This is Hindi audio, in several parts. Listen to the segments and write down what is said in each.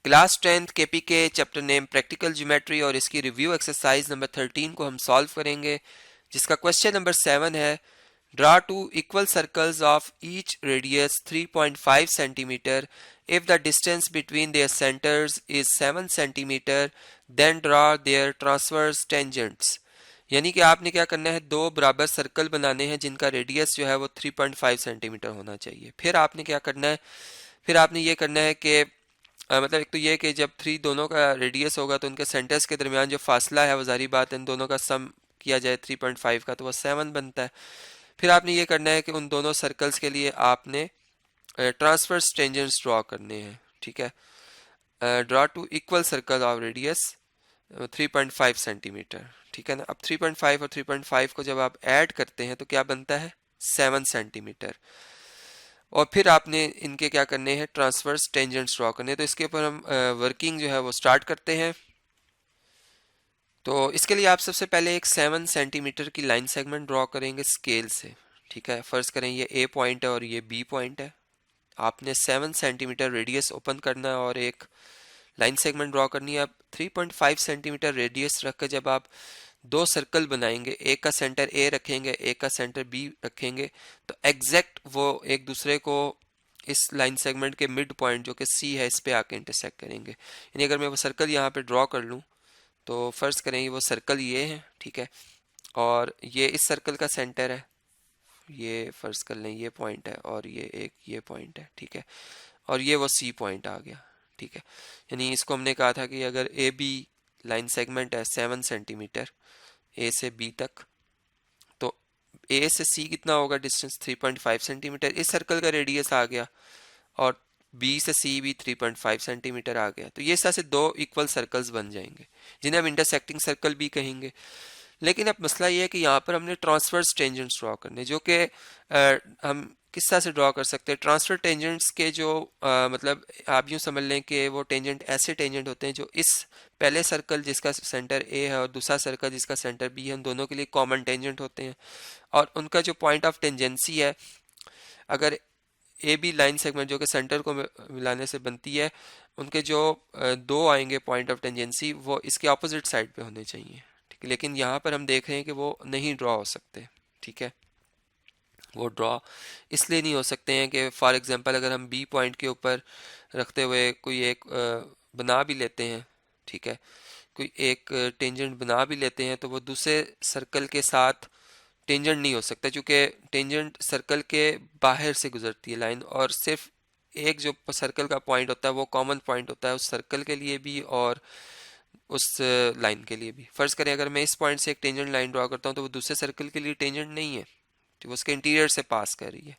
क्लास 10th केपी के चैप्टर नेम प्रैक्टिकल ज्योमेट्री और इसकी रिव्यू एक्सरसाइज नंबर 13 को हम सॉल्व करेंगे, जिसका क्वेश्चन नंबर 7 है। Draw two equal circles of each radius 3.5 centimetre if the distance between their centres is 7 centimetre, then draw their transverse tangents. यानी कि आपने क्या करना है, दो बराबर सर्कल बनाने हैं जिनका रेडियस जो है वो 3.5 सेंटीमीटर होना चाहिए। फिर आपने क्या करना है, फिर आपने ये करना है कि मतलब एक तो ये कि जब थ्री दोनों का रेडियस होगा तो उनके सेंटर्स के दरमियान जो फासला है वो जारी बात है, इन दोनों का सम किया जाए 3.5 का तो वो 7 बनता है। फिर आपने ये करना है कि उन दोनों सर्कल्स के लिए आपने ट्रांसवर्स टेंजेंट्स ड्रॉ करने हैं। ठीक है, draw two equal circle of radius 3.5 centimetre. ठीक है ना। अब 3.5 और 3.5 को जब आप ऐड करते हैं तो क्या बनता है, 7 सेंटीमीटर। और फिर आपने इनके क्या करने हैं, ट्रांसवर्स टेंजेंट्स ड्रॉ करने हैं। तो इसके ऊपर हम वर्किंग जो है वो स्टार्ट करते हैं। तो इसके लिए आप सबसे पहले एक 7 सेंटीमीटर की लाइन सेगमेंट ड्रॉ करेंगे स्केल से। ठीक है, फर्स्ट करें ये ए पॉइंट है और ये बी पॉइंट है। आपने 7 सेंटीमीटर रेडियस ओपन करना है और एक लाइन सेगमेंट ड्रॉ करनी है। अब 3.5 सेंटीमीटर रेडियस रख कर जब आप दो सर्कल बनाएंगे, एक का सेंटर ए रखेंगे, एक का सेंटर बी रखेंगे, तो एग्जैक्ट वो एक दूसरे को इस लाइन सेगमेंट के मिड पॉइंट जो कि सी है इस पे आके इंटरसेक्ट करेंगे। यानी अगर मैं वो सर्कल यहाँ पे ड्रॉ कर लूँ तो फर्स्ट करेंगे वो सर्कल ये है। ठीक है, और ये इस सर्कल का सेंटर है, ये फर्ज कर लें ये पॉइंट है और ये एक ये पॉइंट है। ठीक है, और ये वो सी पॉइंट आ गया। ठीक है, यानी इसको हमने कहा था कि अगर ए बी लाइन सेगमेंट है 7 सेंटीमीटर ए से बी तक, तो ए से सी कितना होगा डिस्टेंस, 3.5 सेंटीमीटर। इस सर्कल का रेडियस आ गया और बी से सी भी 3.5 सेंटीमीटर आ गया। तो ये इस तरह से दो इक्वल सर्कल्स बन जाएंगे जिन्हें हम इंटरसेक्टिंग सर्कल भी कहेंगे। लेकिन अब मसला ये है कि यहाँ पर हमने ट्रांसवर्स टेंजेंट्स ड्रॉ करने, जो कि हम किस तरह से ड्रॉ कर सकते हैं। ट्रांसफर टेंजेंट्स के जो मतलब आप यूँ समझ लें कि वो टेंजेंट ऐसे टेंजेंट होते हैं जो इस पहले सर्कल जिसका सेंटर ए है और दूसरा सर्कल जिसका सेंटर बी है, उन दोनों के लिए कॉमन टेंजेंट होते हैं। और उनका जो पॉइंट ऑफ टेंजेंसी है, अगर ए बी लाइन सेगमेंट जो कि सेंटर को मिलाने से बनती है, उनके जो दो आएंगे पॉइंट ऑफ टेंजेंसी वो इसके ऑपोजिट साइड पे होने चाहिए। ठीक है, लेकिन यहाँ पर हम देख रहे हैं कि वो नहीं ड्रॉ हो सकते। ठीक है, वो ड्रॉ इसलिए नहीं हो सकते हैं कि फॉर एग्जांपल अगर हम बी पॉइंट के ऊपर रखते हुए कोई एक बना भी लेते हैं, ठीक है, कोई एक टेंजेंट बना भी लेते हैं, तो वो दूसरे सर्कल के साथ टेंजेंट नहीं हो सकता, क्योंकि टेंजेंट सर्कल के बाहर से गुजरती है लाइन, और सिर्फ एक जो सर्कल का पॉइंट होता है वो कॉमन पॉइंट होता है उस सर्कल के लिए भी और उस लाइन के लिए भी। फर्ज करें अगर मैं इस पॉइंट से एक टेंजेंट लाइन ड्रॉ करता हूँ तो वो दूसरे सर्कल के लिए टेंजेंट नहीं है, तो वो उसके इंटीरियर से पास कर रही है।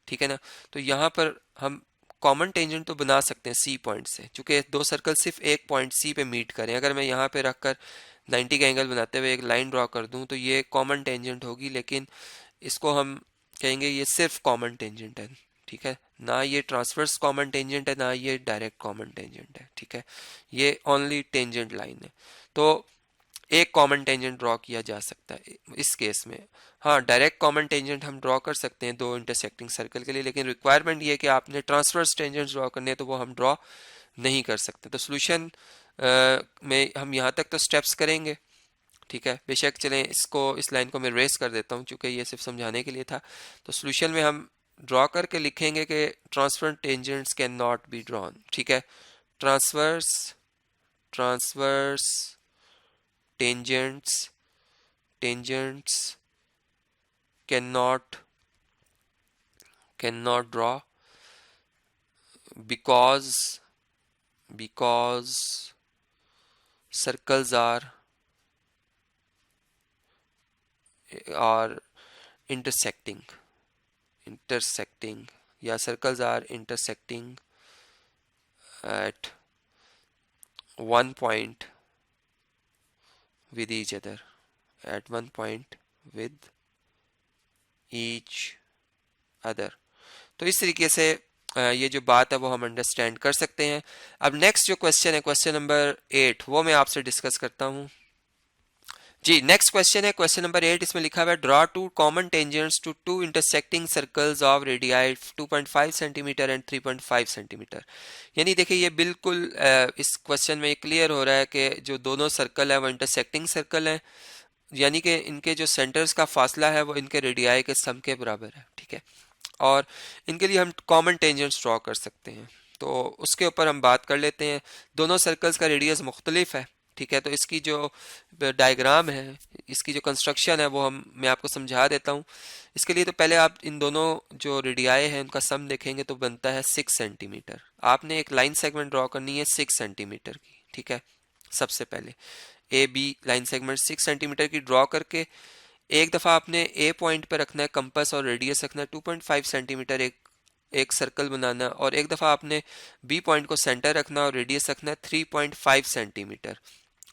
ठीक है ना। तो यहाँ पर हम कॉमन टेंजेंट तो बना सकते हैं सी पॉइंट से, क्योंकि दो सर्कल सिर्फ एक पॉइंट सी पे मीट करें। अगर मैं यहाँ पे रखकर 90 का एंगल बनाते हुए एक लाइन ड्रॉ कर दूं तो ये कॉमन टेंजेंट होगी, लेकिन इसको हम कहेंगे ये सिर्फ कॉमन टेंजेंट है। ठीक है, ना ये ट्रांसवर्स कॉमन टेंजेंट है ना ये डायरेक्ट कॉमन टेंजेंट है। ठीक है, ये ओनली टेंजेंट लाइन है। तो एक कॉमन टेंजेंट ड्रॉ किया जा सकता है इस केस में। हाँ, डायरेक्ट कॉमन टेंजेंट हम ड्रॉ कर सकते हैं दो इंटरसेक्टिंग सर्कल के लिए, लेकिन रिक्वायरमेंट ये है कि आपने ट्रांसवर्स टेंजेंट ड्रॉ करने हैं, तो वो हम ड्रॉ नहीं कर सकते। तो सोल्यूशन में हम यहाँ तक तो स्टेप्स करेंगे। ठीक है, बेशक चलें इसको इस लाइन को मैं रेस कर देता हूँ क्योंकि ये सिर्फ समझाने के लिए था। तो सोल्यूशन में हम ड्रॉ करके लिखेंगे कि transfer tangents can not be drawn. ठीक है, transverse transverse tangents tangents cannot draw because circles are intersecting या circles are intersecting at one point with each other at one point with each other। तो इस तरीके से ये जो बात है वो हम अंडरस्टैंड कर सकते हैं। अब नेक्स्ट जो क्वेश्चन है, क्वेश्चन नंबर 8, वो मैं आपसे डिस्कस करता हूँ। जी नेक्स्ट क्वेश्चन है क्वेश्चन नंबर 8। इसमें लिखा हुआ है draw two common tangents to two intersecting circles of radii 2.5 centimetre and 3.5 centimetre. यानी देखिए ये बिल्कुल इस क्वेश्चन में क्लियर हो रहा है कि जो दोनों सर्कल है वो इंटरसेक्टिंग सर्कल है, यानी कि इनके जो सेंटर्स का फासला है वो इनके रेडियाई के सम के बराबर है, ठीक है। और इनके लिए हम कॉमन टेंजेंट्स ड्रॉ कर सकते हैं, तो उसके ऊपर हम बात कर लेते हैं। दोनों सर्कल्स का रेडियस मुख्तलिफ है, ठीक है। तो इसकी जो डायग्राम है, इसकी जो कंस्ट्रक्शन है वो मैं आपको समझा देता हूँ। इसके लिए तो पहले आप इन दोनों जो रेडियाई हैं उनका सम देखेंगे तो बनता है 6 सेंटीमीटर। आपने एक लाइन सेगमेंट ड्रॉ करनी है 6 सेंटीमीटर की, ठीक है। सबसे पहले A B line segment 6 centimetre की ड्रॉ करके एक दफ़ा आपने ए पॉइंट पर रखना है कंपास और रेडियस रखना है 2.5 सेंटीमीटर, एक सर्कल बनाना, और एक दफ़ा आपने बी पॉइंट को सेंटर रखना और रेडियस रखना है 3.5 सेंटीमीटर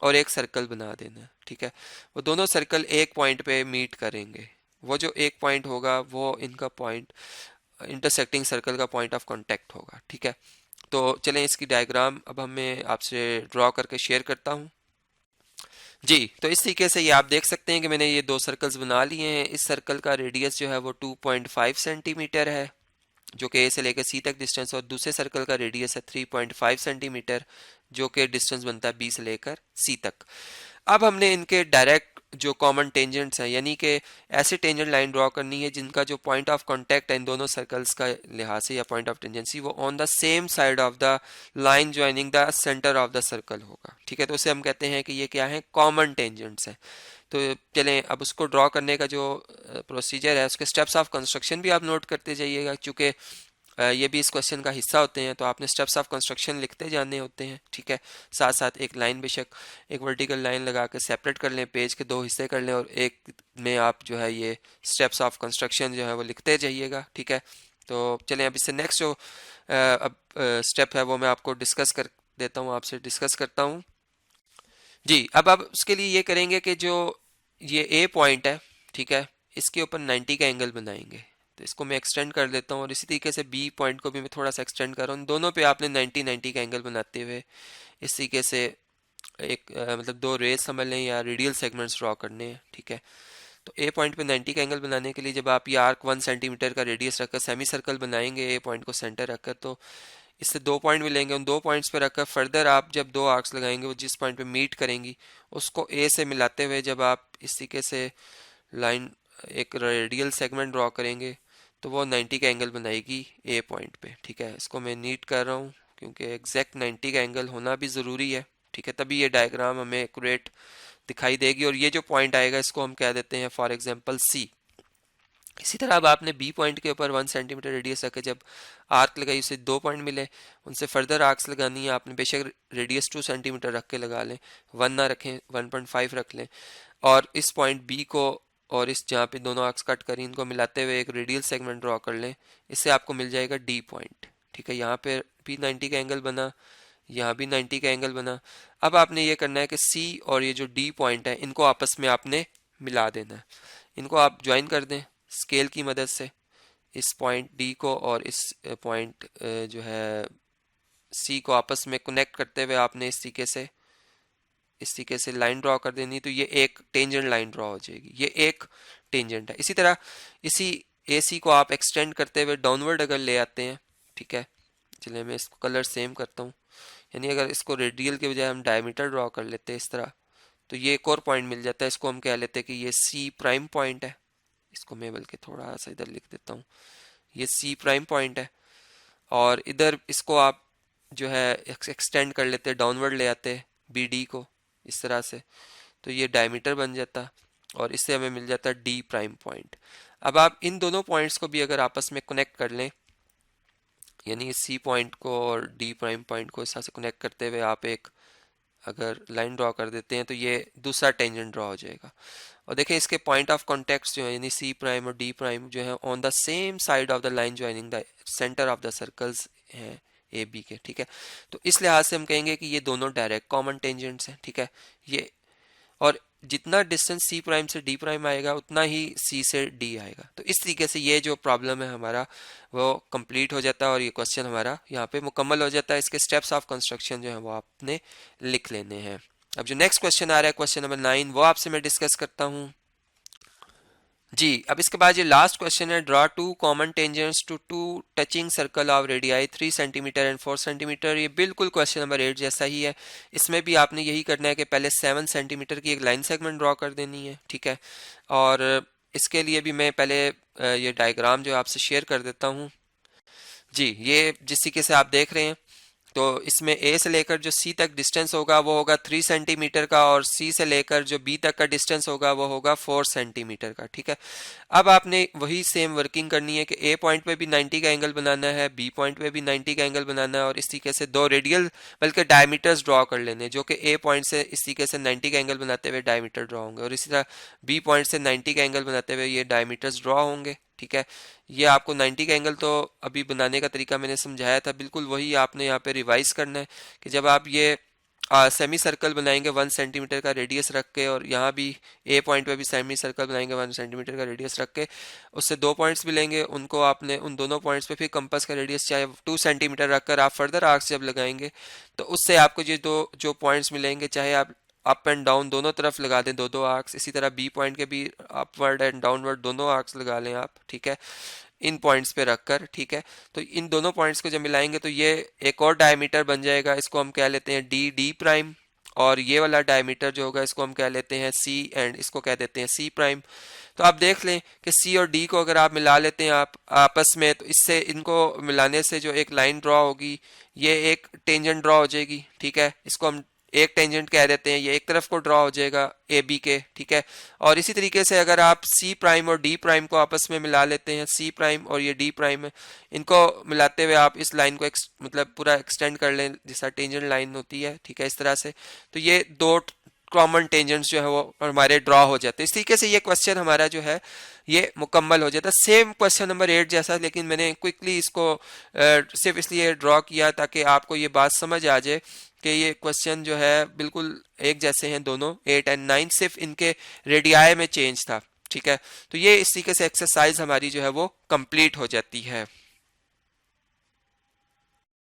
और एक सर्कल बना देना, ठीक है। वो दोनों सर्कल एक पॉइंट पे मीट करेंगे। वो जो एक पॉइंट होगा वो इनका पॉइंट इंटरसेक्टिंग सर्कल का पॉइंट ऑफ कांटेक्ट होगा, ठीक है। तो चलें इसकी डायग्राम अब मैं आपसे ड्रॉ करके शेयर करता हूँ। जी तो इस तरीके से ये आप देख सकते हैं कि मैंने ये दो सर्कल्स बना लिए हैं। इस सर्कल का रेडियस जो है वो 2.5 सेंटीमीटर है, जो कि ए से लेकर सी तक डिस्टेंस, और दूसरे सर्कल का रेडियस है 3.5 सेंटीमीटर, जो कि डिस्टेंस बनता है बी से लेकर सी तक। अब हमने इनके डायरेक्ट जो कॉमन टेंजेंट्स हैं, यानी कि ऐसे टेंजेंट लाइन ड्रॉ करनी है जिनका जो पॉइंट ऑफ कांटेक्ट है इन दोनों सर्कल्स का लिहाज से या पॉइंट ऑफ टेंजेंसी वो on the same side of the line joining the centre of the circle होगा, ठीक है। तो उसे हम कहते हैं कि ये क्या है, कॉमन टेंजेंट्स हैं। तो चलें अब उसको ड्रॉ करने का जो प्रोसीजर है, उसके स्टेप्स ऑफ कंस्ट्रक्शन भी आप नोट करते जाइएगा, क्योंकि ये भी इस क्वेश्चन का हिस्सा होते हैं। तो आपने स्टेप्स ऑफ कंस्ट्रक्शन लिखते जाने होते हैं, ठीक है। साथ साथ एक लाइन बेशक एक वर्टिकल लाइन लगा के सेपरेट कर लें, पेज के दो हिस्से कर लें, और एक में आप जो है ये स्टेप्स ऑफ कंस्ट्रक्शन जो है वो लिखते जाइएगा, ठीक है। तो चलें अब इससे नेक्स्ट जो अब स्टेप है वो मैं आपको डिस्कस कर देता हूँ, आपसे डिस्कस करता हूँ। जी अब आप उसके लिए ये करेंगे कि जो ये ए पॉइंट है, ठीक है, इसके ऊपर 90 का एंगल बनाएंगे। तो इसको मैं एक्सटेंड कर देता हूँ, और इसी तरीके से बी पॉइंट को भी मैं थोड़ा सा एक्सटेंड कर रहा हूँ। दोनों पे आपने 90 का एंगल बनाते हुए इस तरीके से एक मतलब दो रेज समझ लें या रेडियल सेगमेंट्स ड्रॉ करने हैं, ठीक है। तो ए पॉइंट पे 90 का एंगल बनाने के लिए जब आप ये आर्क 1 सेंटीमीटर का रेडियस रखकर सेमी सर्कल बनाएंगे ए पॉइंट को सेंटर रखकर, तो इससे दो पॉइंट मिलेंगे। उन दो पॉइंट्स पर रखकर फर्दर आप जब दो आर्क्स लगाएंगे वो जिस पॉइंट पे मीट करेंगी उसको ए से मिलाते हुए जब आप इस तरीके से लाइन एक रेडियल सेगमेंट ड्रॉ करेंगे तो वो 90 का एंगल बनाएगी ए पॉइंट पे, ठीक है। इसको मैं नीट कर रहा हूँ क्योंकि एग्जैक्ट 90 का एंगल होना भी ज़रूरी है, ठीक है, तभी ये डायग्राम हमें एक्यूरेट दिखाई देगी। और ये जो पॉइंट आएगा इसको हम कह देते हैं फॉर एग्जांपल सी। इसी तरह अब आपने बी पॉइंट के ऊपर 1 सेंटीमीटर रेडियस रखे, जब आर्क लगाई उसे दो पॉइंट मिले, उनसे फर्दर आर्क्स लगानी है आपने, बेशक रेडियस 2 सेंटीमीटर रख के लगा लें, 1 ना रखें 1.5 रख लें, और इस पॉइंट बी को और इस जहाँ पे दोनों आर्क्स कट करी इनको मिलाते हुए एक रेडियल सेगमेंट ड्रॉ कर लें। इससे आपको मिल जाएगा डी पॉइंट, ठीक है। यहाँ पे भी 90 का एंगल बना, यहाँ भी 90 का एंगल बना। अब आपने ये करना है कि सी और ये जो डी पॉइंट है इनको आपस में आपने मिला देना है। इनको आप ज्वाइन कर दें स्केल की मदद से, इस पॉइंट डी को और इस पॉइंट जो है सी को आपस में कनेक्ट करते हुए आपने इस तरीके से लाइन ड्रॉ कर देनी। तो ये एक टेंजेंट लाइन ड्रॉ हो जाएगी, ये एक टेंजेंट है। इसी तरह इसी ए सी को आप एक्सटेंड करते हुए डाउनवर्ड अगर ले आते हैं, ठीक है। चलिए मैं इसको कलर सेम करता हूँ, यानी अगर इसको रेडियल के बजाय हम डायमीटर ड्रॉ कर लेते हैं इस तरह, तो ये एक और पॉइंट मिल जाता है। इसको हम कह लेते हैं कि ये सी प्राइम पॉइंट है। इसको मैं बल्कि थोड़ा सा इधर लिख देता हूँ, ये सी प्राइम पॉइंट है। और इधर इसको आप जो है एक्सटेंड कर लेते हैं, डाउनवर्ड ले आते हैं बी डी को इस तरह से, तो ये डायमीटर बन जाता और इससे हमें मिल जाता डी प्राइम पॉइंट। अब आप इन दोनों पॉइंट्स को भी अगर आपस में कनेक्ट कर लें, यानी सी पॉइंट को और डी प्राइम पॉइंट को इस तरह से कनेक्ट करते हुए आप एक अगर लाइन ड्रॉ कर देते हैं तो ये दूसरा टेंजेंट ड्रॉ हो जाएगा। और देखें इसके पॉइंट ऑफ कॉन्टेक्ट जो है यानी सी प्राइम और डी प्राइम जो है on the same side of the line joining the centre of the circles हैं ए बी के, ठीक है। तो इस लिहाज से हम कहेंगे कि ये दोनों डायरेक्ट कॉमन टेंजेंट्स हैं, ठीक है। ये और जितना डिस्टेंस सी प्राइम से डी प्राइम आएगा उतना ही सी से डी आएगा। तो इस तरीके से ये जो प्रॉब्लम है हमारा वो कंप्लीट हो जाता है और ये क्वेश्चन हमारा यहाँ पे मुकम्मल हो जाता है। इसके स्टेप्स ऑफ कंस्ट्रक्शन जो है वो आपने लिख लेने हैं। अब जो नेक्स्ट क्वेश्चन आ रहा है क्वेश्चन नंबर 9 वो आपसे मैं डिस्कस करता हूँ जी। अब इसके बाद ये लास्ट क्वेश्चन है, draw two common tangents to two touching circle of radii 3 centimetre and 4 centimetre. ये बिल्कुल क्वेश्चन नंबर 8 जैसा ही है। इसमें भी आपने यही करना है कि पहले 7 सेंटीमीटर की एक लाइन सेगमेंट ड्रॉ कर देनी है, ठीक है। और इसके लिए भी मैं पहले ये डायग्राम जो आपसे शेयर कर देता हूँ जी। ये जिस तरीके से आप देख रहे हैं, तो इसमें ए से लेकर जो सी तक डिस्टेंस होगा वो होगा 3 सेंटीमीटर का, और सी से लेकर जो बी तक का डिस्टेंस होगा वो होगा 4 सेंटीमीटर का, ठीक है। अब आपने वही सेम वर्किंग करनी है कि ए पॉइंट पे भी 90 का एंगल बनाना है, बी पॉइंट पे भी 90 का एंगल बनाना है, और इस तरीके से दो रेडियल बल्कि डायमीटर्स ड्रॉ कर लेने जो कि ए पॉइंट से इस तरीके से 90 का एंगल बनाते हुए डायमीटर ड्रॉ होंगे, और इसी तरह बी पॉइंट से 90 का एंगल बनाते हुए ये डायमीटर्स ड्रॉ होंगे, ठीक है। ये आपको 90 का एंगल तो अभी बनाने का तरीका मैंने समझाया था, बिल्कुल वही आपने यहाँ पे रिवाइज करना है कि जब आप ये सेमी सर्कल बनाएंगे 1 सेंटीमीटर का रेडियस रख के, और यहाँ भी ए पॉइंट पे भी सेमी सर्कल बनाएंगे 1 सेंटीमीटर का रेडियस रख के, उससे दो पॉइंट्स भी लेंगे, उनको आपने उन दोनों पॉइंट्स पे फिर कंपास का रेडियस चाहे 2 सेंटीमीटर रखकर आप फर्दर आर्क्स जब लगाएंगे तो उससे आपको ये दो जो पॉइंट्स मिलेंगे, चाहे आप अप एंड डाउन दोनों तरफ लगा दें दो दो आर्क्स, इसी तरह बी पॉइंट के भी अपवर्ड एंड डाउनवर्ड दोनों आर्क्स लगा लें आप, ठीक है, इन पॉइंट्स पे रखकर, ठीक है। तो इन दोनों पॉइंट्स को जब मिलाएंगे तो ये एक और डायमीटर बन जाएगा, इसको हम कह लेते हैं डी डी प्राइम, और ये वाला डायमीटर जो होगा इसको हम कह लेते हैं सी, एंड इसको कह देते हैं सी प्राइम। तो आप देख लें कि सी और डी को अगर आप मिला लेते हैं आप आपस में, तो इससे इनको मिलाने से जो एक लाइन ड्रॉ होगी ये एक टेंजेंट ड्रॉ हो जाएगी, ठीक है। इसको हम एक टेंजेंट कह देते हैं, ये एक तरफ को ड्रॉ हो जाएगा ए बी के, ठीक है। और इसी तरीके से अगर आप सी प्राइम और डी प्राइम को आपस में मिला लेते हैं, सी प्राइम और ये डी प्राइम है, इनको मिलाते हुए आप इस लाइन को मतलब पूरा एक्सटेंड कर लें जैसा टेंजेंट लाइन होती है, ठीक है, इस तरह से, तो ये दो कॉमन टेंजेंट्स जो है वो हमारे ड्रॉ हो जाते हैं। इस तरीके से ये क्वेश्चन हमारा जो है ये मुकम्मल हो जाता है, सेम क्वेश्चन नंबर 8 जैसा, लेकिन मैंने क्विकली इसको सिर्फ इसलिए ड्रॉ किया ताकि आपको ये बात समझ आ जाए कि ये क्वेश्चन जो है बिल्कुल एक जैसे हैं दोनों 8 एंड 9, सिर्फ इनके रेडियाई में चेंज था, ठीक है। तो ये इस तरीके से एक्सरसाइज हमारी जो है वो कंप्लीट हो जाती है।